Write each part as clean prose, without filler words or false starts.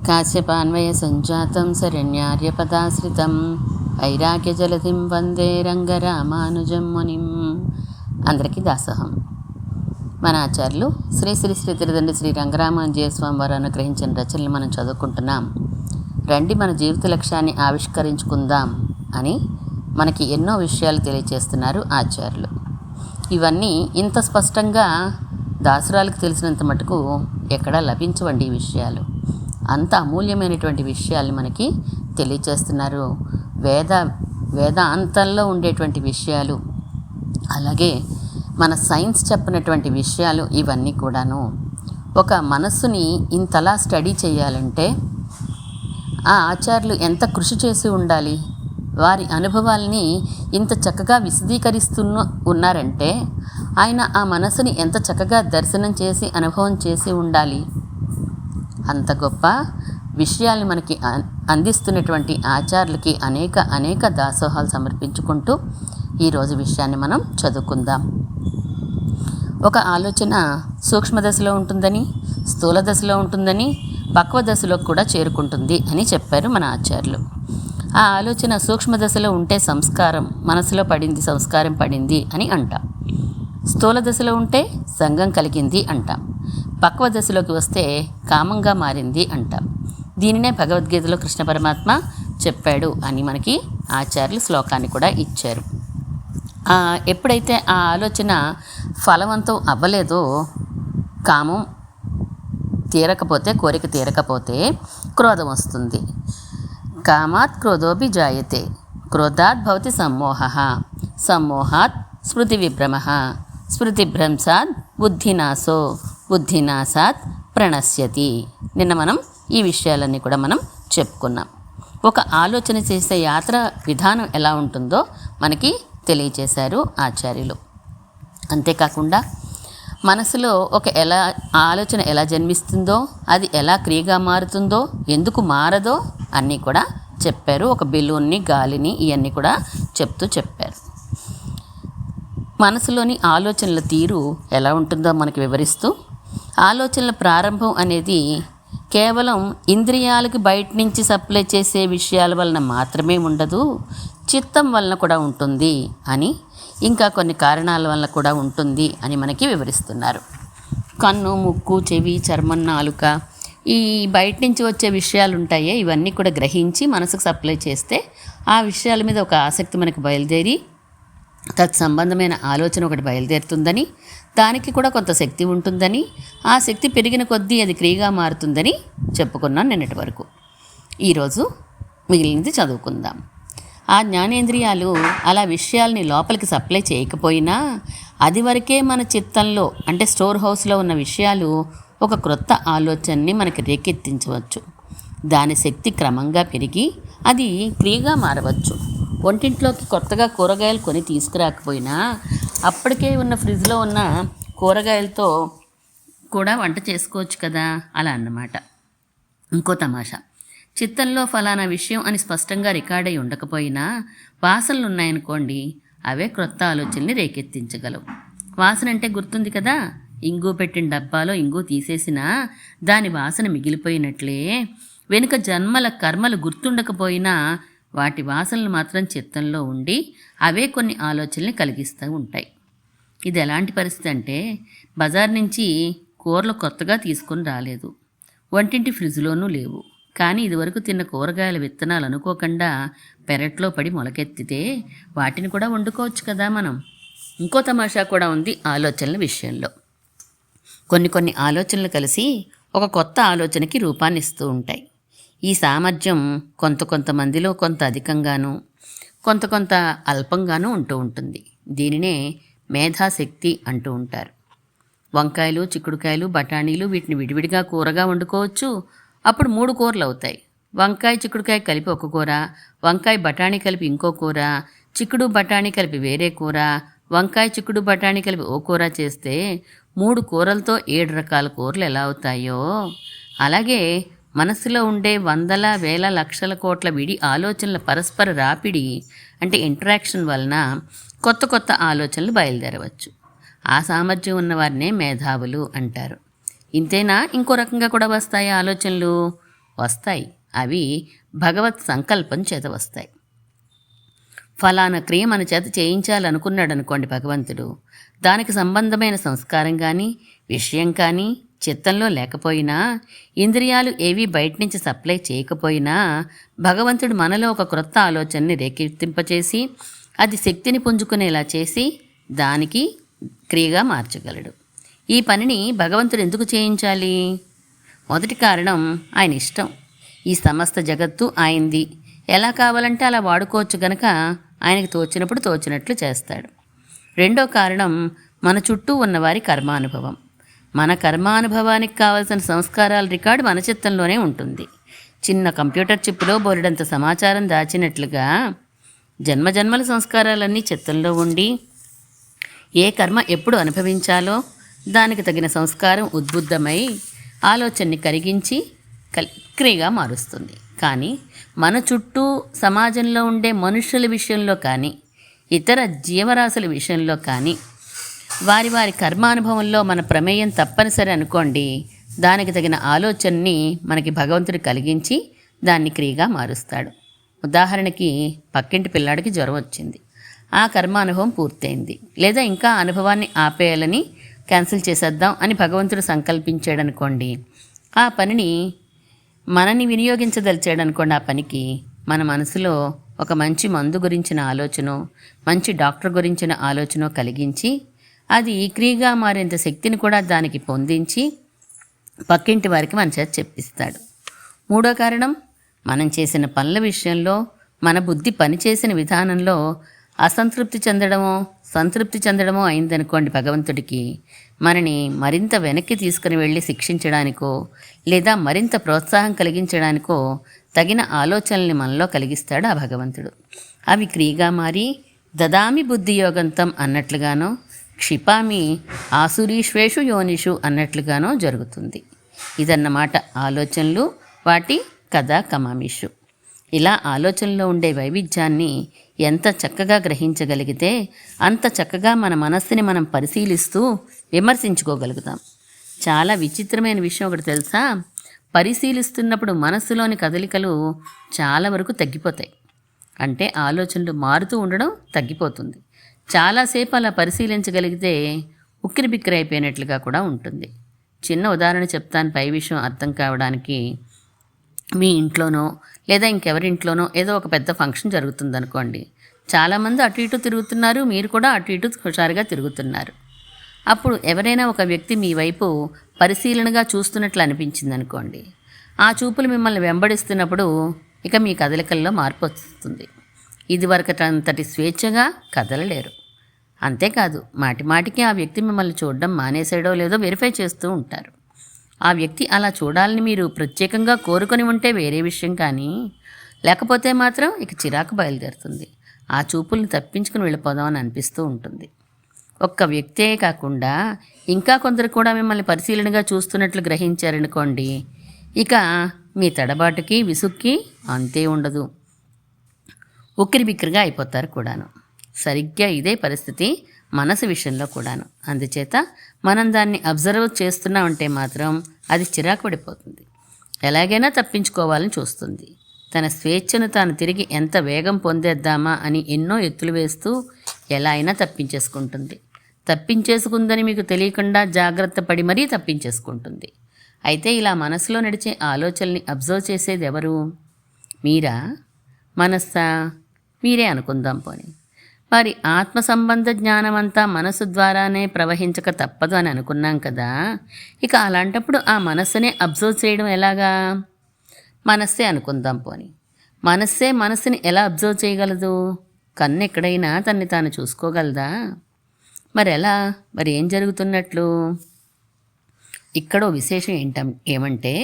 కాశ్యపాన్వయ సంజాతం శరణ్యార్యపదాశ్రితం వైరాగ్యజలధిం వందే రంగరామానుజం మునిం. అందరికీ దాసోహం. మన ఆచార్యులు శ్రీ శ్రీ శ్రీ తిరుదండి శ్రీ రంగరామానుజీయ స్వామి వారు అనుగ్రహించిన రచనలు మనం చదువుకుంటున్నాం. రండి మన జీవిత లక్ష్యాన్ని ఆవిష్కరించుకుందాం అని మనకి ఎన్నో విషయాలు తెలియచేస్తున్నారు ఆచార్యులు. ఇవన్నీ ఇంత స్పష్టంగా దాసురాలకు తెలిసినంత మటుకు ఎక్కడా లభించవండి ఈ విషయాలు. అంత అమూల్యమైనటువంటి విషయాలు మనకి తెలియచేస్తున్నారు. వేదాంతంలో ఉండేటువంటి విషయాలు, అలాగే మన సైన్స్ చెప్పినటువంటి విషయాలు ఇవన్నీ కూడాను. ఒక మనస్సుని ఇంతలా స్టడీ చేయాలంటే ఆ ఆచార్యులు ఎంత కృషి చేసి ఉండాలి, వారి అనుభవాల్ని ఇంత చక్కగా ఉన్నారంటే ఆయన ఆ మనసుని ఎంత చక్కగా దర్శనం చేసి అనుభవం చేసి ఉండాలి. అంత గొప్ప విషయాల్ని మనకి అందిస్తున్నటువంటి ఆచార్యులకి అనేక దాసోహాలు సమర్పించుకుంటూ ఈరోజు విషయాన్ని మనం చదువుకుందాం. ఒక ఆలోచన సూక్ష్మ దశలో ఉంటుందని, స్థూల దశలో ఉంటుందని, పక్వ దశలో కూడా చేరుకుంటుంది అని చెప్పారు మన ఆచార్యులు. ఆ ఆలోచన సూక్ష్మ దశలో ఉంటే సంస్కారం మనసులో పడింది, సంస్కారం పడింది అని అంటాం. స్థూల దశలో ఉంటే సంఘం కలిగింది అంటాం. పక్వ దశలోకి వస్తే కామంగా మారింది అంటాం. దీనినే భగవద్గీతలో కృష్ణ పరమాత్మ చెప్పాడు అని మనకి ఆచార్యులు శ్లోకాన్ని కూడా ఇచ్చారు. ఎప్పుడైతే ఆ ఆలోచన ఫలవంతం అవ్వలేదో, కామం తీరకపోతే, కోరిక తీరకపోతే క్రోధం వస్తుంది. కామాత్ క్రోధోపి జాయతే, క్రోధాత్ భవతి సమ్మోహః, సమ్మోహాత్ స్మృతి విభ్రమః, స్మృతిభ్రంశాత్ బుద్ధినాశో, బుద్ధినాశాత్ ప్రణశ్యతి. నిన్న మనం ఈ విషయాలన్నీ కూడా మనం చెప్పుకున్నాం. ఒక ఆలోచన చేసే యాత్ర విధానం ఎలా ఉంటుందో మనకి తెలియచేశారు ఆచార్యులు. అంతేకాకుండా మనసులో ఆలోచన ఎలా జన్మిస్తుందో, అది ఎలా క్రియగా మారుతుందో, ఎందుకు మారదో అన్నీ కూడా చెప్పారు. ఒక బెలూన్ని, గాలిని ఇవన్నీ కూడా చెప్పారు. మనసులోని ఆలోచనల తీరు ఎలా ఉంటుందో మనకి వివరిస్తూ, ఆలోచనల ప్రారంభం అనేది కేవలం ఇంద్రియాలకు బయట నుంచి సప్లై చేసే విషయాల వలన మాత్రమే ఉండదు, చిత్తం వలన కూడా ఉంటుంది అని, ఇంకా కొన్ని కారణాల వల్ల కూడా ఉంటుంది అని మనకి వివరిస్తున్నారు. కన్ను, ముక్కు, చెవి, చర్మం, నాలుక ఈ బయట నుంచి వచ్చే విషయాలు ఉంటాయే, ఇవన్నీ కూడా గ్రహించి మనసుకు సప్లై చేస్తే ఆ విషయాల మీద ఒక ఆసక్తి మనకు బయలుదేరి తత్సంబంధమైన ఆలోచన ఒకటి బయలుదేరుతుందని, దానికి కూడా కొంత శక్తి ఉంటుందని, ఆ శక్తి పెరిగిన కొద్దీ అది క్రియగా మారుతుందని చెప్పుకున్నాను నిన్నటి వరకు. ఈరోజు మిగిలినది చదువుకుందాం. ఆ జ్ఞానేంద్రియాలు అలా విషయాల్ని లోపలికి సప్లై చేయకపోయినా అది వరకే మన చిత్తంలో, అంటే స్టోర్ హౌస్లో ఉన్న విషయాలు ఒక క్రొత్త ఆలోచనని మనకి రేకెత్తించవచ్చు. దాని శక్తి క్రమంగా పెరిగి అది క్రియగా మారవచ్చు. వంటింట్లోకి కొత్తగా కూరగాయలు కొని తీసుకురాకపోయినా అప్పటికే ఉన్న ఫ్రిడ్జ్లో ఉన్న కూరగాయలతో కూడా వంట చేసుకోవచ్చు కదా, అలా అన్నమాట. ఇంకో తమాషా, చిత్తంలో ఫలానా విషయం అని స్పష్టంగా రికార్డ్ అయి ఉండకపోయినా వాసనలు ఉన్నాయనుకోండి, అవే క్రొత్త ఆలోచనల్ని రేకెత్తించగలవు. వాసన అంటే గుర్తుంది కదా, ఇంగు పెట్టిన డబ్బాలో ఇంగు తీసేసినా దాని వాసన మిగిలిపోయినట్లే వెనుక జన్మల కర్మలు గుర్తుండకపోయినా వాటి వాసనలు మాత్రం చిత్తంలో ఉండి అవే కొన్ని ఆలోచనల్ని కలిగిస్తూ ఉంటాయి. ఇది ఎలాంటి పరిస్థితి అంటే, బజార్ నుంచి కూరలు కొత్తగా తీసుకొని రాలేదు, వంటింటి ఫ్రిడ్జ్లోనూ లేవు, కానీ ఇదివరకు తిన్న కూరగాయల విత్తనాలు అనుకోకుండా పెరట్లో పడి మొలకెత్తితే వాటిని కూడా వండుకోవచ్చు కదా మనం. ఇంకో తమాషా కూడా ఉంది ఆలోచనల విషయంలో. కొన్ని ఆలోచనలు కలిసి ఒక కొత్త ఆలోచనకి రూపాన్ని ఇస్తూ ఉంటాయి. ఈ సామర్థ్యం కొంతమందిలో కొంత అధికంగాను, కొంత అల్పంగానూ ఉంటూ ఉంటుంది. దీనినే మేధాశక్తి అంటూ ఉంటారు. వంకాయలు, చిక్కుడుకాయలు, బఠానీలు వీటిని విడివిడిగా కూరగా వండుకోవచ్చు. అప్పుడు 3 కూరలు అవుతాయి. వంకాయ, చిక్కుడుకాయ కలిపి ఒక కూర, వంకాయ బఠానీ కలిపి ఇంకో కూర, చిక్కుడు బఠానీ కలిపి వేరే కూర, వంకాయ, చిక్కుడు, బఠానీ కలిపి ఓ కూర చేస్తే 3 కూరలతో 7 రకాల కూరలు ఎలా అవుతాయో, అలాగే మనసులో ఉండే వందల వేల లక్షల కోట్ల విడి ఆలోచనల పరస్పర రాపిడి అంటే ఇంటరాక్షన్ వలన కొత్త ఆలోచనలు బయలుదేరవచ్చు. ఆ సామర్థ్యం ఉన్నవారినే మేధావులు అంటారు. ఇంతేనా, ఇంకో రకంగా కూడా వస్తాయి ఆలోచనలు? వస్తాయి. అవి భగవత్ సంకల్పం చేత వస్తాయి. ఫలానా క్రియ మన చేత చేయించాలనుకున్నాడు అనుకోండి భగవంతుడు, దానికి సంబంధమైన సంస్కారం కానీ విషయం కానీ చిత్తంలో లేకపోయినా, ఇంద్రియాలు ఏవి బయట నుంచి సప్లై చేయకపోయినా, భగవంతుడు మనలో ఒక క్రొత్త ఆలోచనని రేకెత్తింపచేసి అది శక్తిని పుంజుకునేలా చేసి దానికి క్రియగా మార్చగలడు. ఈ పనిని భగవంతుడు ఎందుకు చేయించాలి? మొదటి కారణం ఆయన ఇష్టం. ఈ సమస్త జగత్తు ఆయనది, ఎలా కావాలంటే అలా వాడుకోవచ్చు గనక ఆయనకు తోచినప్పుడు తోచినట్లు చేస్తాడు. రెండో కారణం మన చుట్టూ ఉన్నవారి కర్మానుభవం. మన కర్మానుభవానికి కావలసిన సంస్కారాల రికార్డు మన చిత్తంలోనే ఉంటుంది. చిన్న కంప్యూటర్ చిప్పులో బోలెడంత సమాచారం దాచినట్లుగా జన్మజన్మల సంస్కారాలన్నీ చిత్తంలో ఉండి ఏ కర్మ ఎప్పుడు అనుభవించాలో దానికి తగిన సంస్కారం ఉద్బుద్ధమై ఆలోచనని కరిగించి క్రియగా మారుస్తుంది. కానీ మన చుట్టూ సమాజంలో ఉండే మనుషుల విషయంలో కానీ ఇతర జీవరాశుల విషయంలో కానీ వారి వారి కర్మానుభవంలో మన ప్రమేయం తప్పనిసరి అనుకోండి, దానికి తగిన ఆలోచనని మనకి భగవంతుడు కలిగించి దాన్ని క్రియగా మారుస్తాడు. ఉదాహరణకి పక్కింటి పిల్లాడికి జ్వరం వచ్చింది, ఆ కర్మానుభవం పూర్తయింది. లేదా ఇంకా అనుభవాన్ని ఆపేయాలని క్యాన్సిల్ చేసేద్దాం అని భగవంతుడు సంకల్పించాడనుకోండి, ఆ పనిని మనని వినియోగించదలిచాడనుకోండి, ఆ పనికి మన మనసులో ఒక మంచి మందు గురించిన ఆలోచన, మంచి డాక్టర్ గురించిన ఆలోచన కలిగించి అది క్రియగా మారేంత శక్తిని కూడా దానికి పొందించి పక్కింటి వారికి మన చేత చెప్పిస్తాడు. మూడో కారణం, మనం చేసిన పనుల విషయంలో మన బుద్ధి పనిచేసిన విధానంలో అసంతృప్తి చెందడమో సంతృప్తి చెందడమో అయిందనుకోండి భగవంతుడికి, మనని మరింత వెనక్కి తీసుకుని వెళ్ళి శిక్షించడానికో లేదా మరింత ప్రోత్సాహం కలిగించడానికో తగిన ఆలోచనల్ని మనలో కలిగిస్తాడు ఆ భగవంతుడు. అవి క్రియగా మారి దదామి బుద్ధియోగంతం అన్నట్లుగానో క్షిపామి ఆసురీష్వేషు యోనిషు అన్నట్లుగానో జరుగుతుంది. ఇదన్నమాట ఆలోచనలు, వాటి కథ కమామిషు. ఇలా ఆలోచనలో ఉండే వైవిధ్యాన్ని ఎంత చక్కగా గ్రహించగలిగితే అంత చక్కగా మన మనస్సుని మనం పరిశీలిస్తూ విమర్శించుకోగలుగుతాం. చాలా విచిత్రమైన విషయం ఒకటి తెలుసా? పరిశీలిస్తున్నప్పుడు మనస్సులోని కదలికలు చాలా వరకు తగ్గిపోతాయి. అంటే ఆలోచనలు మారుతూ ఉండడం తగ్గిపోతుంది. చాలాసేపు అలా పరిశీలించగలిగితే ఉక్కిరి బిక్కిరి అయిపోయినట్లుగా కూడా ఉంటుంది. చిన్న ఉదాహరణ చెప్తాను పై విషయం అర్థం కావడానికి. మీ ఇంట్లోనో లేదా ఇంకెవరింట్లోనో ఏదో ఒక పెద్ద ఫంక్షన్ జరుగుతుందనుకోండి. చాలామంది అటు ఇటు తిరుగుతున్నారు, మీరు కూడా అటు ఇటు హుషారుగా తిరుగుతున్నారు. అప్పుడు ఎవరైనా ఒక వ్యక్తి మీ వైపు పరిశీలనగా చూస్తున్నట్లు అనిపించింది అనుకోండి. ఆ చూపులు మిమ్మల్ని వెంబడిస్తున్నప్పుడు ఇక మీ కదలికల్లో మార్పు వస్తుంది. ఇదివరకటంతటి స్వేచ్ఛగా కదలలేరు. అంతేకాదు, మాటిమాటికి ఆ వ్యక్తి మిమ్మల్ని చూడడం మానేసాడో లేదో వెరిఫై చేస్తూ ఉంటారు. ఆ వ్యక్తి అలా చూడాలని మీరు ప్రత్యేకంగా కోరుకొని ఉంటే వేరే విషయం, కానీ లేకపోతే మాత్రం ఇక చిరాకు బయలుదేరుతుంది. ఆ చూపుల్ని తప్పించుకుని వెళ్ళిపోదామని అనిపిస్తూ ఉంటుంది. ఒక్క వ్యక్తే కాకుండా ఇంకా కొందరు కూడా మిమ్మల్ని పరిశీలనగా చూస్తున్నట్లు గ్రహించారనుకోండి, ఇక మీ తడబాటుకి విసుక్కి అంతే ఉండదు. ఉక్కిరి బిక్కిరిగా అయిపోతారు కూడాను. సరిగ్గా ఇదే పరిస్థితి మనసు విషయంలో కూడాను. అందుచేత మనం దాన్ని అబ్జర్వ్ చేస్తున్నామంటే మాత్రం అది చిరాకు పడిపోతుంది. ఎలాగైనా తప్పించుకోవాలని చూస్తుంది. తన స్వేచ్ఛను తాను తిరిగి ఎంత వేగం పొందేద్దామా అని ఎన్నో ఎత్తులు వేస్తూ ఎలా అయినా తప్పించేసుకుంటుంది. తప్పించేసుకుందని మీకు తెలియకుండా జాగ్రత్త పడి మరీ తప్పించేసుకుంటుంది. అయితే ఇలా మనసులో నడిచే ఆలోచనల్ని అబ్జర్వ్ చేసేది ఎవరు? మీరా? మనస్సా? మీరే అనుకుందాం పోనీ. మరి ఆత్మ సంబంధ జ్ఞానం అంతా మనసు ద్వారానే ప్రవహించక తప్పదు అని అనుకున్నాం కదా. ఇక అలాంటప్పుడు ఆ మనస్సునే అబ్జర్వ్ చేయడం ఎలాగా? మనస్సే అనుకుందాం పోనీ. మనస్సే మనస్సుని ఎలా అబ్జర్వ్ చేయగలదు? కన్ను ఎక్కడైనా తన్ని తాను చూసుకోగలదా? మరి ఎలా? మరి ఏం జరుగుతున్నట్లు? ఇక్కడో విశేషం ఏమంటే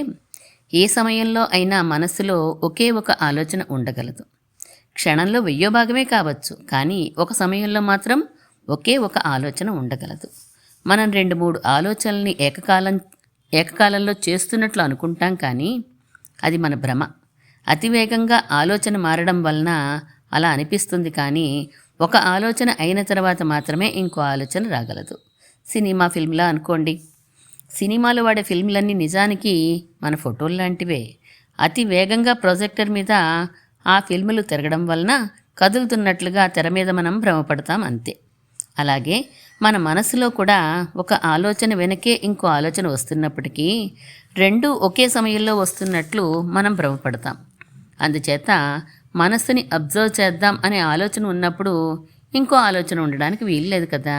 ఏ సమయంలో అయినా మనస్సులో ఒకే ఒక ఆలోచన ఉండగలదు. క్షణంలో 1000 భాగమే కావచ్చు, కానీ ఒక సమయంలో మాత్రం ఒకే ఒక ఆలోచన ఉండగలదు. మనం 2-3 ఆలోచనల్ని ఏకకాలంలో చేస్తున్నట్లు అనుకుంటాం, కానీ అది మన భ్రమ. అతివేగంగా ఆలోచన మారడం వలన అలా అనిపిస్తుంది, కానీ ఒక ఆలోచన అయిన తర్వాత మాత్రమే ఇంకో ఆలోచన రాగలదు. సినిమా ఫిల్మ్లా అనుకోండి. సినిమాలో వాడే ఫిల్మ్లన్నీ నిజానికి మన ఫోటోలు లాంటివే. అతి వేగంగా ప్రొజెక్టర్ మీద ఆ ఫిల్ములు తిరగడం వలన కదులుతున్నట్లుగా తెర మీద మనం భ్రమపడతాం అంతే. అలాగే మన మనసులో కూడా ఒక ఆలోచన వెనకే ఇంకో ఆలోచన వస్తున్నప్పటికీ రెండూ ఒకే సమయంలో వస్తున్నట్లు మనం భ్రమపడతాం. అందుచేత మనస్సుని అబ్జర్వ్ చేద్దాం అనే ఆలోచన ఉన్నప్పుడు ఇంకో ఆలోచన ఉండడానికి వీల్లేదు కదా.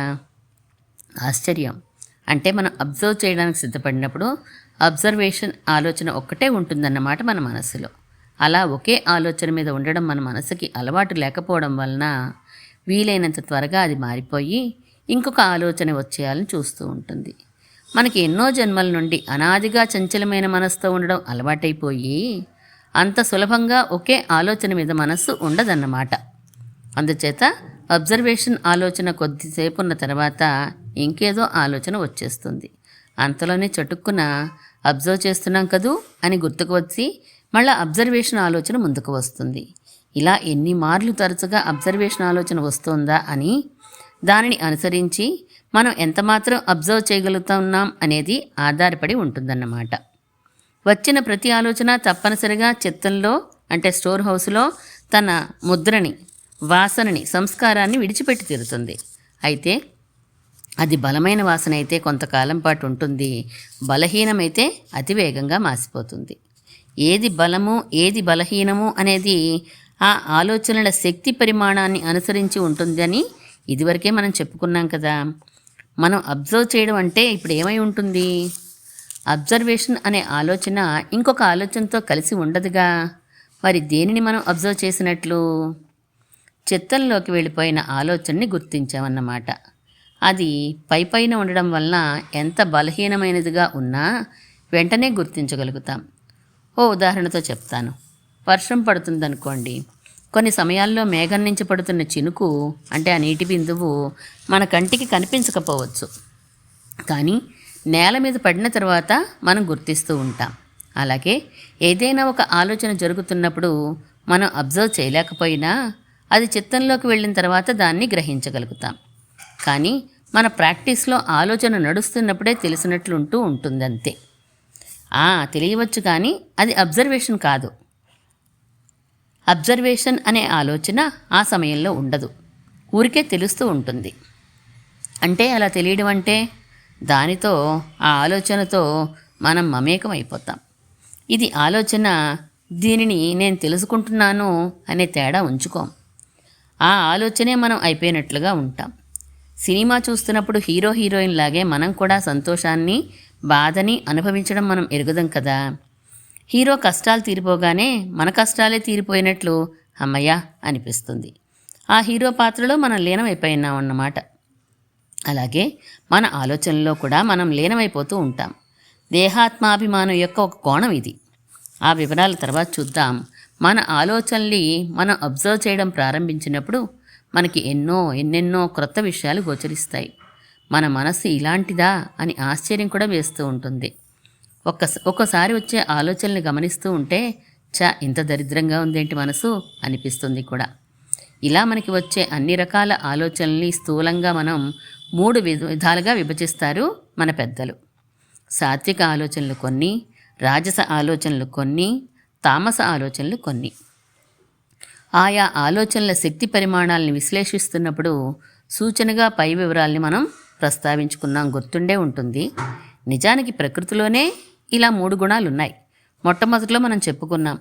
ఆశ్చర్యం. అంటే మనం అబ్జర్వ్ చేయడానికి సిద్ధపడినప్పుడు అబ్జర్వేషన్ ఆలోచన ఒక్కటే ఉంటుందన్నమాట మన మనసులో. అలా ఒకే ఆలోచన మీద ఉండడం మన మనసుకి అలవాటు లేకపోవడం వలన వీలైనంత త్వరగా అది మారిపోయి ఇంకొక ఆలోచన వచ్చేయాలని చూస్తూ ఉంటుంది. మనకి ఎన్నో జన్మల నుండి అనాదిగా చంచలమైన మనసుతో ఉండడం అలవాటైపోయి అంత సులభంగా ఒకే ఆలోచన మీద మనస్సు ఉండదన్నమాట. అందుచేత అబ్జర్వేషన్ ఆలోచన కొద్దిసేపు ఉన్న తర్వాత ఇంకేదో ఆలోచన వచ్చేస్తుంది. అంతలోనే చటుక్కున అబ్జర్వ్ చేస్తున్నాం కదూ అని గుర్తుకు వచ్చి మళ్ళీ అబ్జర్వేషన్ ఆలోచన ముందుకు వస్తుంది. ఇలా ఎన్ని మార్లు తరచుగా అబ్జర్వేషన్ ఆలోచన వస్తుందా అని దానిని అనుసరించి మనం ఎంతమాత్రం అబ్జర్వ్ చేయగలుగుతున్నాం అనేది ఆధారపడి ఉంటుందన్నమాట. వచ్చిన ప్రతి ఆలోచన తప్పనిసరిగా చిత్తంలో అంటే స్టోర్ హౌస్లో తన ముద్రని, వాసనని, సంస్కారాన్ని విడిచిపెట్టి తీరుతుంది. అయితే అది బలమైన వాసన అయితే కొంతకాలం పాటు ఉంటుంది, బలహీనమైతే అతివేగంగా మాసిపోతుంది. ఏది బలము ఏది బలహీనము అనేది ఆ ఆలోచనల శక్తి పరిమాణాన్ని అనుసరించి ఉంటుందని ఇదివరకే మనం చెప్పుకున్నాం కదా. మనం అబ్జర్వ్ చేయడం అంటే ఇప్పుడు ఏమై ఉంటుంది? అబ్జర్వేషన్ అనే ఆలోచన ఇంకొక ఆలోచనతో కలిసి ఉండదుగా. మరి దేనిని మనం అబ్జర్వ్ చేసినట్లు? చిత్తంలోకి వెళ్ళిపోయిన ఆలోచనని గుర్తించామన్నమాట. అది పైపైన ఉండడం వలన ఎంత బలహీనమైనదిగా ఉన్నా వెంటనే గుర్తించగలుగుతాం. ఓ ఉదాహరణతో చెప్తాను. వర్షం పడుతుందనుకోండి. కొన్ని సమయాల్లో మేఘం నుంచి పడుతున్న చినుకు అంటే ఆ నీటి బిందువు మన కంటికి కనిపించకపోవచ్చు, కానీ నేల మీద పడిన తర్వాత మనం గుర్తిస్తూ ఉంటాం. అలాగే ఏదైనా ఒక ఆలోచన జరుగుతున్నప్పుడు మనం అబ్జర్వ్ చేయలేకపోయినా అది చిత్తంలోకి వెళ్ళిన తర్వాత దాన్ని గ్రహించగలుగుతాం. కానీ మన ప్రాక్టీస్లో ఆలోచన నడుస్తున్నప్పుడే తెలిసినట్లుంటూ ఉంటుందంతే. తెలియవచ్చు, కానీ అది అబ్జర్వేషన్ కాదు. అబ్జర్వేషన్ అనే ఆలోచన ఆ సమయంలో ఉండదు, ఊరికే తెలుస్తూ ఉంటుంది. అంటే అలా తెలియడం అంటే దానితో, ఆ ఆలోచనతో మనం మమేకం అయిపోతాం. ఇది ఆలోచన, దీనిని నేను తెలుసుకుంటున్నాను అనే తేడా ఉంచుకోం. ఆ ఆలోచనే మనం అయిపోయినట్లుగా ఉంటాం. సినిమా చూస్తున్నప్పుడు హీరో హీరోయిన్ లాగే మనం కూడా సంతోషాన్ని, బాధని అనుభవించడం మనం ఎరుగుదాం కదా. హీరో కష్టాలు తీరిపోగానే మన కష్టాలే తీరిపోయినట్లు అమ్మయ్య అనిపిస్తుంది. ఆ హీరో పాత్రలో మనం లీనమైపోయినాం అన్నమాట. అలాగే మన ఆలోచనలో కూడా మనం లీనమైపోతూ ఉంటాం. దేహాత్మాభిమానం యొక్క ఒక కోణం ఇది. ఆ వివరాల తర్వాత చూద్దాం. మన ఆలోచనల్ని మనం అబ్జర్వ్ చేయడం ప్రారంభించినప్పుడు మనకి ఎన్నెన్నో క్రొత్త విషయాలు గోచరిస్తాయి. మన మనస్సు ఇలాంటిదా అని ఆశ్చర్యం కూడా వేస్తూ ఉంటుంది. ఒక్కసారి వచ్చే ఆలోచనల్ని గమనిస్తూ ఉంటే ఇంత దరిద్రంగా ఉందేంటి మనసు అనిపిస్తుంది కూడా. ఇలా మనకి వచ్చే అన్ని రకాల ఆలోచనల్ని స్థూలంగా మనం 3 విధాలుగా విభజిస్తారు మన పెద్దలు. సాత్విక ఆలోచనలు కొన్ని, రాజస ఆలోచనలు కొన్ని, తామస ఆలోచనలు కొన్ని. ఆయా ఆలోచనల శక్తి పరిమాణాలను విశ్లేషిస్తున్నప్పుడు సూచనగా పై వివరాల్ని మనం ప్రస్తావించుకున్నాం, గుర్తుండే ఉంటుంది. నిజానికి ప్రకృతిలోనే ఇలా 3 గుణాలు ఉన్నాయి. మొట్టమొదటిలో మనం చెప్పుకున్నాం,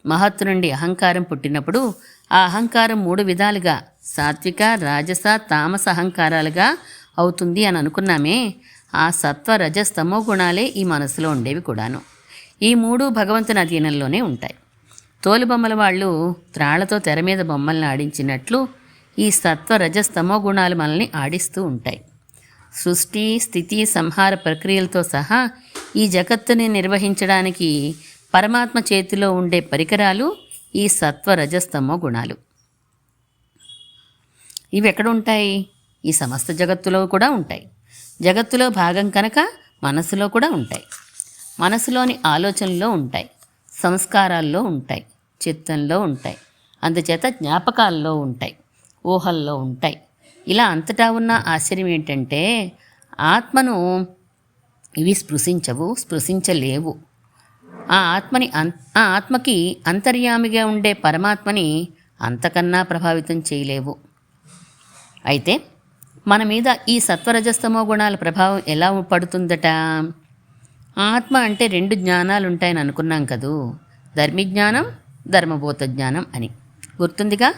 మహత్తు నుండి అహంకారం పుట్టినప్పుడు ఆ అహంకారం 3 విధాలుగా సాత్విక, రాజస, తామస అహంకారాలుగా అవుతుంది అని అనుకున్నామే. ఆ సత్వ, రజస్, తమో గుణాలే ఈ మనసులో ఉండేవి కూడాను. ఈ 3 భగవంతుని అధీనంలోనే ఉంటాయి. తోలుబొమ్మల వాళ్ళు త్రాళ్లతో తెర మీద బొమ్మల్ని ఆడించినట్లు ఈ సత్వ, రజస్, తమో గుణాలు మనల్ని ఆడిస్తూ ఉంటాయి. సృష్టి, స్థితి, సంహార ప్రక్రియలతో సహా ఈ జగత్తుని నిర్వహించడానికి పరమాత్మ చేతిలో ఉండే పరికరాలు ఈ సత్వ, రజస్, తమో గుణాలు. ఇవి ఎక్కడ ఉంటాయి? ఈ సమస్త జగత్తులో కూడా ఉంటాయి. జగత్తులో భాగం కనుక మనసులో కూడా ఉంటాయి. మనసులోని ఆలోచనలో ఉంటాయి, సంస్కారాల్లో ఉంటాయి, చిత్తంలో ఉంటాయి, అందుచేత జ్ఞాపకాల్లో ఉంటాయి, ఊహల్లో ఉంటాయి. ఇలా అంతటా ఉన్న ఆశ్చర్యం ఏంటంటే ఆత్మను ఇవి స్పృశించవు, స్పృశించలేవు. ఆ ఆత్మకి అంతర్యామిగా ఉండే పరమాత్మని అంతకన్నా ప్రభావితం చేయలేవు. అయితే మన మీద ఈ సత్వరజస్తమో గుణాల ప్రభావం ఎలా పడుతుందట? ఆత్మ అంటే 2 జ్ఞానాలు ఉంటాయని అనుకున్నాం కదూ, ధర్మిజ్ఞానం, ధర్మబోధ జ్ఞానం అని. గుర్తుందిగా?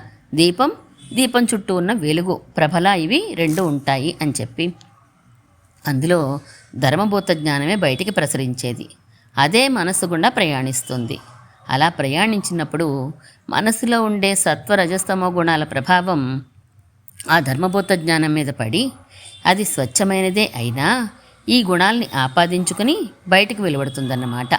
దీపం చుట్టూ ఉన్న వెలుగు ప్రభలా ఇవి 2 ఉంటాయి అని చెప్పి. అందులో ధర్మబోధ జ్ఞానమే బయటికి ప్రసరించేది. అదే మనస్సు గుండా ప్రయాణిస్తుంది. అలా ప్రయాణించినప్పుడు మనసులో ఉండే సత్వరజస్తమో గుణాల ప్రభావం ఆ ధర్మబోధ జ్ఞానం మీద పడి అది స్వచ్ఛమైనదే అయినా ఈ గుణాల్ని ఆపాదించుకుని బయటకు వెలువడుతుందన్నమాట.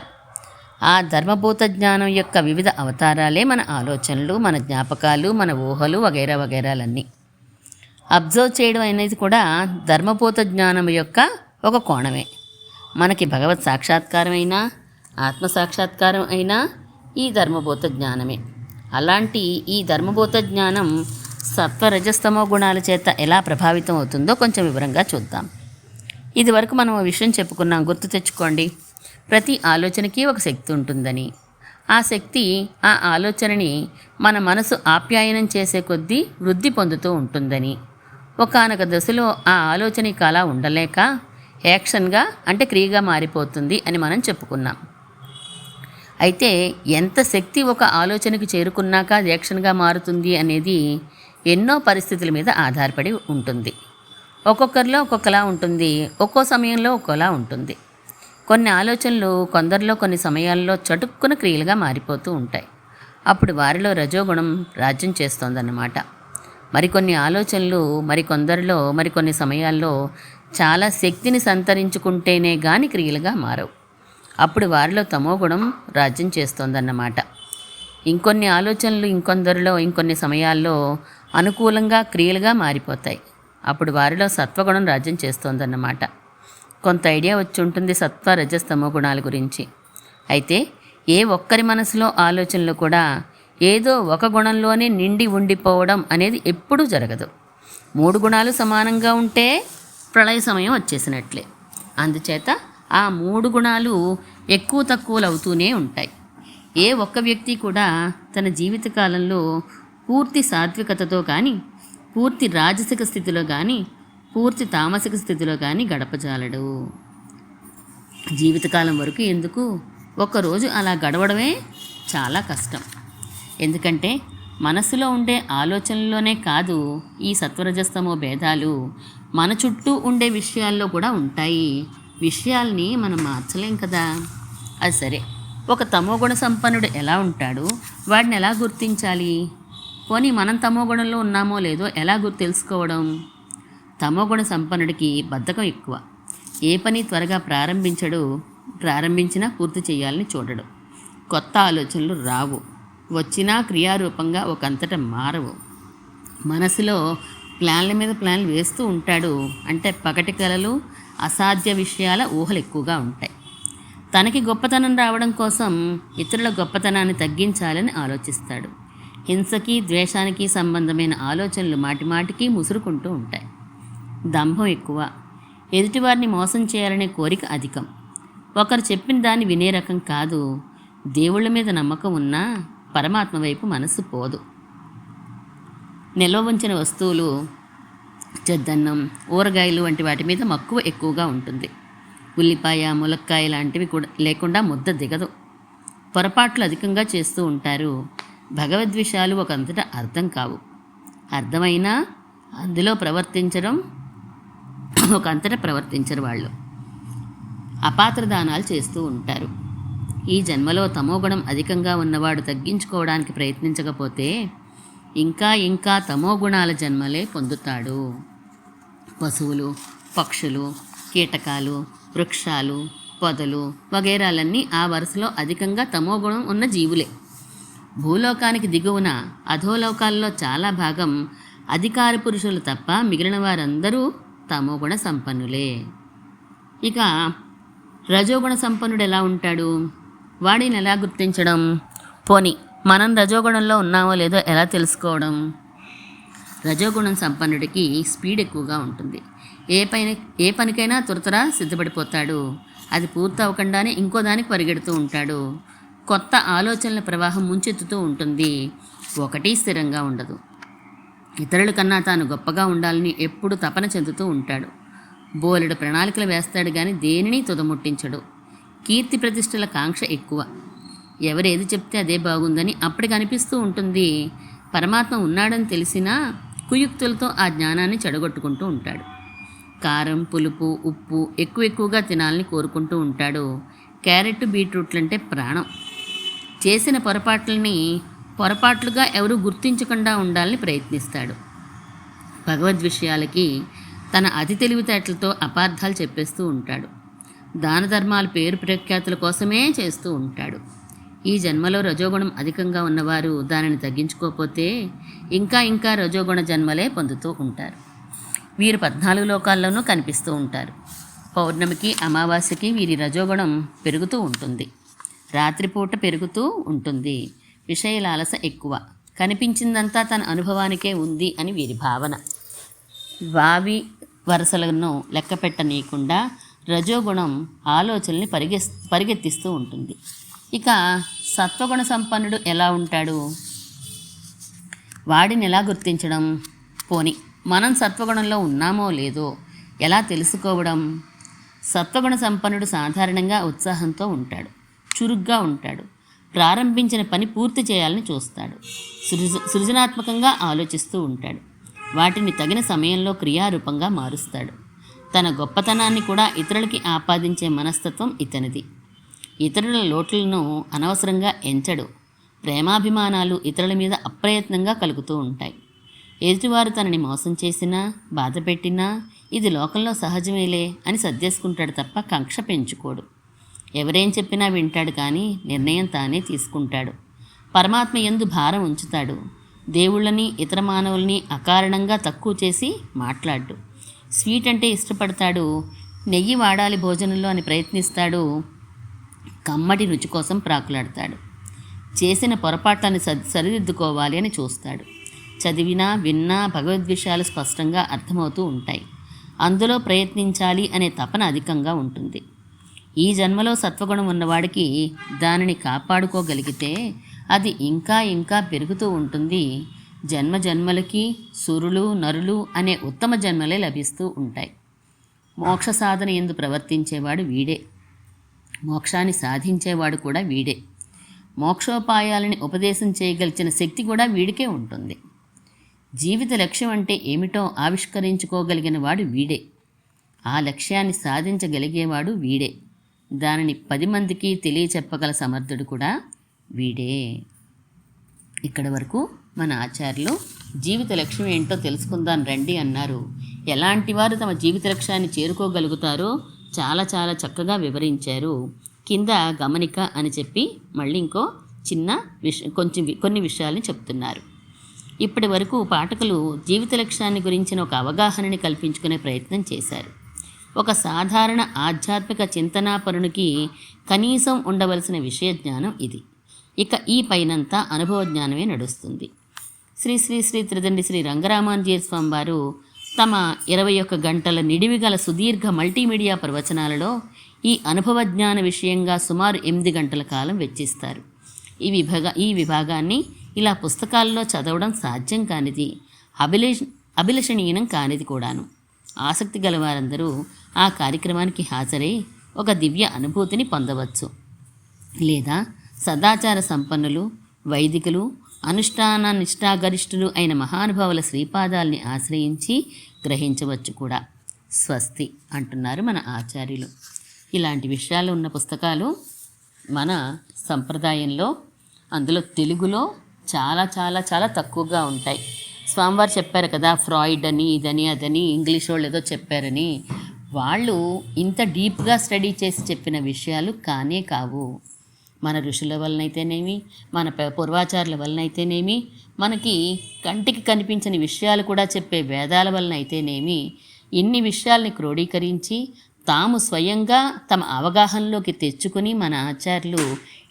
ఆ ధర్మబోధ జ్ఞానం యొక్క వివిధ అవతారాలే మన ఆలోచనలు, మన జ్ఞాపకాలు, మన ఊహలు వగైరా వగైరాలన్నీ. అబ్జర్వ్ చేయడం అనేది కూడా ధర్మబోధ జ్ఞానం యొక్క ఒక కోణమే. మనకి భగవత్ సాక్షాత్కారం అయినా, ఆత్మసాక్షాత్కారం అయినా ఈ ధర్మబోధ జ్ఞానమే. అలాంటి ఈ ధర్మబోధ జ్ఞానం సత్వరజస్తమో గుణాల చేత ఎలా ప్రభావితం అవుతుందో కొంచెం వివరంగా చూద్దాం. ఇదివరకు మనం ఒక విషయం చెప్పుకున్నాం, గుర్తు తెచ్చుకోండి. ప్రతి ఆలోచనకి ఒక శక్తి ఉంటుందని, ఆ శక్తి ఆ ఆలోచనని మన మనసు ఆప్యాయనం చేసే కొద్దీ వృద్ధి పొందుతూ ఉంటుందని, ఒకానొక దశలో ఆ ఆలోచనకి అలా ఉండలేక యాక్షన్గా అంటే క్రియగా మారిపోతుంది అని మనం చెప్పుకున్నాం. అయితే ఎంత శక్తి ఒక ఆలోచనకి చేరుకున్నాక అది యాక్షన్గా మారుతుంది అనేది ఎన్నో పరిస్థితుల మీద ఆధారపడి ఉంటుంది. ఒక్కొక్కరిలో ఒక్కొక్కలా ఉంటుంది, ఒక్కో సమయంలో ఒక్కోలా ఉంటుంది. కొన్ని ఆలోచనలు కొందరిలో కొన్ని సమయాల్లో చటుక్కున క్రియలుగా మారిపోతూ ఉంటాయి. అప్పుడు వారిలో రజోగుణం రాజ్యం చేస్తోందన్నమాట. మరికొన్ని ఆలోచనలు మరికొందరిలో మరికొన్ని సమయాల్లో చాలా శక్తిని సంతరించుకుంటేనే గాని క్రియలుగా మారవు. అప్పుడు వారిలో తమోగుణం రాజ్యం చేస్తోందన్నమాట. ఇంకొన్ని ఆలోచనలు ఇంకొందరిలో ఇంకొన్ని సమయాల్లో అనుకూలంగా క్రియలుగా మారిపోతాయి. అప్పుడు వారిలో సత్వగుణం రాజ్యం చేస్తోందన్నమాట. కొంత ఐడియా వచ్చి ఉంటుంది సత్వ రజస్తమో గుణాల గురించి. అయితే ఏ ఒక్కరి మనసులో ఆలోచనలు కూడా ఏదో ఒక గుణంలోనే నిండి ఉండిపోవడం అనేది ఎప్పుడూ జరగదు. 3 గుణాలు సమానంగా ఉంటే ప్రళయ సమయం వచ్చేసినట్లే. అందుచేత ఆ 3 గుణాలు ఎక్కువ తక్కువలు అవుతూనే ఉంటాయి. ఏ ఒక్క వ్యక్తి కూడా తన జీవితకాలంలో పూర్తి సాత్వికతతో కానీ, పూర్తి రాజసిక స్థితిలో కానీ, పూర్తి తామసిక స్థితిలో కానీ గడపజాలడు. జీవితకాలం వరకు ఎందుకు, ఒక్కరోజు అలా గడవడమే చాలా కష్టం. ఎందుకంటే మనసులో ఉండే ఆలోచనల్లోనే కాదు, ఈ సత్వరజస్తమో భేదాలు మన చుట్టూ ఉండే విషయాల్లో కూడా ఉంటాయి. విషయాల్ని మనం మార్చలేం కదా. అది సరే, ఒక తమోగుణ సంపన్నుడు ఎలా ఉంటాడు, వాడిని ఎలా గుర్తించాలి? పోనీ మనం తమోగుణంలో ఉన్నామో లేదో ఎలా తెలుసుకోవడం? తమోగుణ సంపన్నుడికి బద్ధకం ఎక్కువ. ఏ పని త్వరగా ప్రారంభించినా పూర్తి చేయాలని చూడడు. కొత్త ఆలోచనలు రావు, వచ్చినా క్రియారూపంగా ఒకంతట మారవు. మనసులో ప్లాన్ల మీద ప్లాన్లు వేస్తూ ఉంటాడు. అంటే పగటి కలలు, అసాధ్య విషయాల ఊహలు ఎక్కువగా ఉంటాయి. తనకి గొప్పతనం రావడం కోసం ఇతరుల గొప్పతనాన్ని తగ్గించాలని ఆలోచిస్తాడు. హింసకి, ద్వేషానికి సంబంధమైన ఆలోచనలు మాటిమాటికి ముసురుకుంటూ ఉంటాయి. దంభం ఎక్కువ, ఎదుటివారిని మోసం చేయాలనే కోరిక అధికం. ఒకరు చెప్పిన దాన్ని వినే రకం కాదు. దేవుళ్ళ మీద నమ్మకం ఉన్నా పరమాత్మ వైపు మనస్సు పోదు. నిల్వ ఉంచిన వస్తువులు, చెద్దన్నం, ఊరగాయలు వంటి వాటి మీద మక్కువ ఎక్కువగా ఉంటుంది. ఉల్లిపాయ, ములక్కాయ లాంటివి కూడా లేకుండా ముద్ద దిగదు. పొరపాట్లు అధికంగా చేస్తూ ఉంటారు. భగవద్విషయాలు ఒకంతటా అర్థం కావు. అర్థమైనా అందులో ఒకంతటా ప్రవర్తించరు వాళ్ళు. అపాత్రదానాలు చేస్తూ ఉంటారు. ఈ జన్మలో తమోగుణం అధికంగా ఉన్నవాడు తగ్గించుకోవడానికి ప్రయత్నించకపోతే ఇంకా ఇంకా తమోగుణాల జన్మలే పొందుతాడు. పశువులు, పక్షులు, కీటకాలు, వృక్షాలు, పొదలు వగైరాలన్నీ ఆ వరుసలో అధికంగా తమోగుణం ఉన్న జీవులే. భూలోకానికి దిగువన అధోలోకాల్లో చాలా భాగం అధికార పురుషులు తప్ప మిగిలిన వారందరూ తమోగుణ సంపన్నులే. ఇక రజోగుణ సంపన్నుడు ఎలా ఉంటాడు? వాడిని ఎలా గుర్తించడం? పోనీ మనం రజోగుణంలో ఉన్నామో లేదో ఎలా తెలుసుకోవడం? రజోగుణం సంపన్నుడికి స్పీడ్ ఎక్కువగా ఉంటుంది. ఏ పనికైనా త్వరగా సిద్ధపడిపోతాడు. అది పూర్తి అవ్వకుండానే ఇంకో దానికి పరిగెడుతూ ఉంటాడు. కొత్త ఆలోచనల ప్రవాహం ముంచెత్తుతూ ఉంటుంది. ఒకటి స్థిరంగా ఉండదు. ఇతరుల కన్నా తాను గొప్పగా ఉండాలని ఎప్పుడు తపన చెందుతూ ఉంటాడు. బోలెడు ప్రణాళికలు వేస్తాడు కానీ దేనిని తుదముట్టించడు. కీర్తి ప్రతిష్టల కాంక్ష ఎక్కువ. ఎవరేది చెప్తే అదే బాగుందని అప్పటికి అనిపిస్తూ ఉంటుంది. పరమాత్మ ఉన్నాడని తెలిసినా కుయుక్తులతో ఆ జ్ఞానాన్ని చెడగొట్టుకుంటూ ఉంటాడు. కారం, పులుపు, ఉప్పు ఎక్కువగా తినాలని కోరుకుంటూ ఉంటాడు. క్యారెట్, బీట్రూట్లంటే ప్రాణం. చేసిన పొరపాట్లుగా ఎవరూ గుర్తించకుండా ఉండాలని ప్రయత్నిస్తాడు. భగవద్విషయాలకి తన అతి తెలివితేటలతో అపార్థాలు చెప్పేస్తూ ఉంటాడు. దాన ధర్మాలు పేరు ప్రఖ్యాతుల కోసమే చేస్తూ ఉంటాడు. ఈ జన్మలో రజోగుణం అధికంగా ఉన్నవారు దానిని తగ్గించుకోకపోతే ఇంకా రజోగుణ జన్మలే పొందుతూ ఉంటారు. వీరు 14 లోకాల్లోనూ కనిపిస్తూ ఉంటారు. పౌర్ణమికి, అమావాస్యకి వీరి రజోగుణం పెరుగుతూ ఉంటుంది. రాత్రిపూట పెరుగుతూ ఉంటుంది. విషయలాలస ఎక్కువ. కనిపించిందంతా తన అనుభవానికే ఉంది అని వీరి భావన. వావి వరసలను లెక్క పెట్టనీయకుండా రజోగుణం ఆలోచనల్ని పరిగెత్తిస్తూ ఉంటుంది. ఇక సత్వగుణ సంపన్నుడు ఎలా ఉంటాడు? వాడిని ఎలా గుర్తించడం? పోని మనం సత్వగుణంలో ఉన్నామో లేదో ఎలా తెలుసుకోవడం? సత్వగుణ సంపన్నుడు సాధారణంగా ఉత్సాహంతో ఉంటాడు, చురుగ్గా ఉంటాడు, ప్రారంభించిన పని పూర్తి చేయాలని చూస్తాడు, సృజనాత్మకంగా ఆలోచిస్తూ ఉంటాడు, వాటిని తగిన సమయంలో క్రియారూపంగా మారుస్తాడు. తన గొప్పతనాన్ని కూడా ఇతరులకి ఆపాదించే మనస్తత్వం ఇతనిది. ఇతరుల లోట్లను అనవసరంగా ఎంచడు. ప్రేమాభిమానాలు ఇతరుల మీద అప్రయత్నంగా కలుగుతూ ఉంటాయి. ఎదుటివారు తనని మోసం చేసినా, బాధ పెట్టినా ఇది లోకంలో సహజమేలే అని సర్దేసుకుంటాడు తప్ప కక్ష పెంచుకోడు. ఎవరేం చెప్పినా వింటాడు కానీ నిర్ణయం తానే తీసుకుంటాడు. పరమాత్మ యందు భారం ఉంచుతాడు. దేవుళ్ళని, ఇతర మానవుల్ని అకారణంగా తక్కువ చేసి మాట్లాడు. స్వీట్ అంటే ఇష్టపడతాడు. నెయ్యి వాడాలి భోజనంలో అని ప్రయత్నిస్తాడు. కమ్మటి రుచి కోసం ప్రాకులాడతాడు. చేసిన పొరపాట్లను సరిదిద్దుకోవాలి అని చూస్తాడు. చదివినా విన్నా భగవద్విషయాలు స్పష్టంగా అర్థమవుతూ ఉంటాయి. అందులో ప్రయత్నించాలి అనే తపన అధికంగా ఉంటుంది. ఈ జన్మలో సత్వగుణం ఉన్నవాడికి దానిని కాపాడుకోగలిగితే అది ఇంకా పెరుగుతూ ఉంటుంది. జన్మలకి సురులు, నరులు అనే ఉత్తమ జన్మలే లభిస్తూ ఉంటాయి. మోక్ష సాధన యందు ప్రవర్తించేవాడు వీడే. మోక్షాన్ని సాధించేవాడు కూడా వీడే. మోక్షోపాయాలని ఉపదేశం చేయగలిచిన శక్తి కూడా వీడికే ఉంటుంది. జీవిత లక్ష్యం అంటే ఏమిటో ఆవిష్కరించుకోగలిగిన వాడు వీడే. ఆ లక్ష్యాన్ని సాధించగలిగేవాడు వీడే. దానిని 10 మందికి తెలియచెప్పగల సమర్థుడు కూడా వీడే. ఇక్కడి వరకు మన ఆచార్యులు జీవిత లక్ష్యం ఏంటో తెలుసుకుందాం రండి అన్నారు. ఎలాంటి వారు తమ జీవిత లక్ష్యాన్ని చేరుకోగలుగుతారో చాలా చక్కగా వివరించారు. కింద గమనిక అని చెప్పి మళ్ళీ ఇంకో చిన్న కొన్ని విషయాల్ని చెప్తున్నారు. ఇప్పటి వరకు పాఠకులు జీవిత లక్ష్యాన్ని గురించిన ఒక అవగాహనని కల్పించుకునే ప్రయత్నం చేశారు. ఒక సాధారణ ఆధ్యాత్మిక చింతనాపరునికి కనీసం ఉండవలసిన విషయ జ్ఞానం ఇది. ఇక ఈ పైనంతా అనుభవ జ్ఞానమే నడుస్తుంది. శ్రీ శ్రీ శ్రీ త్రిదండి శ్రీ రంగరామానుజీయ స్వామి వారు తమ 21 గంటల నిడివి గల సుదీర్ఘ మల్టీమీడియా ప్రవచనాలలో ఈ అనుభవ జ్ఞాన విషయంగా సుమారు 8 గంటల కాలం వెచ్చిస్తారు. ఈ విభాగాన్ని ఇలా పుస్తకాల్లో చదవడం సాధ్యం కానిది, అభిలషణీయం కానిది కూడాను. ఆసక్తి గల వారందరూ ఆ కార్యక్రమానికి హాజరై ఒక దివ్య అనుభూతిని పొందవచ్చు. లేదా సదాచార సంపన్నులు, వైదికులు, అనుష్ఠాన నిష్ఠాగరిష్ఠులు అయిన మహానుభావుల శ్రీపాదాల్ని ఆశ్రయించి గ్రహించవచ్చు కూడా. స్వస్తి అంటున్నారు మన ఆచార్యులు. ఇలాంటి విషయాలు ఉన్న పుస్తకాలు మన సంప్రదాయంలో, అందులో తెలుగులో చాలా తక్కువగా ఉంటాయి. స్వామివారు చెప్పారు కదా, ఫ్రాయిడ్ అని ఇదని అదని ఇంగ్లీష్ వాళ్ళు ఏదో చెప్పారని. వాళ్ళు ఇంత డీప్గా స్టడీ చేసి చెప్పిన విషయాలు కానే కావు. మన ఋషుల వలనైతేనేమి, మన పూర్వాచారుల వలనైతేనేమి, మనకి కంటికి కనిపించని విషయాలు కూడా చెప్పే వేదాల వలన అయితేనేమి, ఇన్ని విషయాల్ని క్రోడీకరించి తాము స్వయంగా తమ అవగాహనలోకి తెచ్చుకుని మన ఆచార్యులు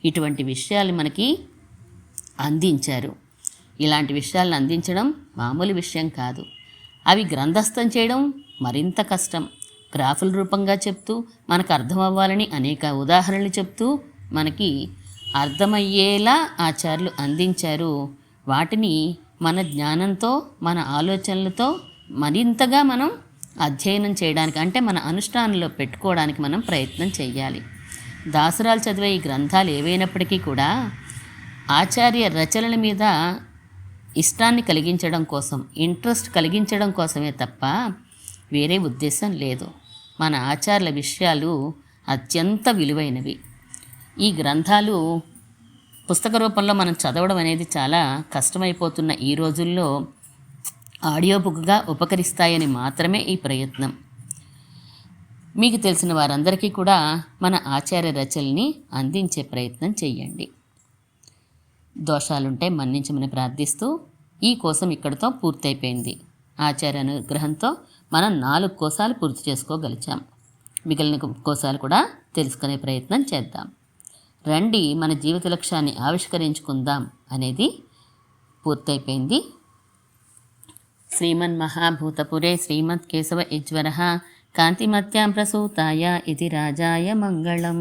ఇటువంటి విషయాలు మనకి అందించారు. ఇలాంటి విషయాలను అందించడం మామూలు విషయం కాదు. అవి గ్రంథస్థం చేయడం మరింత కష్టం. గ్రాఫుల రూపంగా చెప్తూ మనకు అర్థం అవ్వాలని అనేక ఉదాహరణలు చెప్తూ మనకి అర్థమయ్యేలా ఆచార్యులు అందించారు. వాటిని మన జ్ఞానంతో మన ఆలోచనలతో మరింతగా మనం అధ్యయనం చేయడానికి, అంటే మన అనుష్ఠానంలో పెట్టుకోవడానికి మనం ప్రయత్నం చేయాలి. దాసరాలు చదివే ఈ గ్రంథాలు ఏవైనప్పటికీ కూడా ఆచార్య రచనల మీద ఇష్టాన్ని కలిగించడం కోసం, ఇంట్రెస్ట్ కలిగించడం కోసమే తప్ప వేరే ఉద్దేశం లేదు. మన ఆచార్యుల విషయాలు అత్యంత విలువైనవి. ఈ గ్రంథాలు పుస్తక రూపంలో మనం చదవడం అనేది చాలా కష్టమైపోతున్న ఈ రోజుల్లో ఆడియో బుక్గా ఉపకరిస్తాయని మాత్రమే ఈ ప్రయత్నం. మీకు తెలిసిన వారందరికీ కూడా మన ఆచార్య రచనల్ని అందించే ప్రయత్నం చేయండి. దోషాలుంటే మన్నించమని ప్రార్థిస్తూ ఈ కోసం ఇక్కడితో పూర్తయిపోయింది. ఆచార్య అనుగ్రహంతో మనం 4 కోశాలు పూర్తి చేసుకోగలిచాం. మిగిలిన కోశాలు కూడా తెలుసుకునే ప్రయత్నం చేద్దాం. రండి, మన జీవిత లక్ష్యాన్ని ఆవిష్కరించుకుందాం అనేది పూర్తయిపోయింది. శ్రీమన్మహాభూతపురే శ్రీమత్ కేశవ యజ్వరః కాంతిమత్యాం ప్రసూతాయ ఇది రాజాయ మంగళం.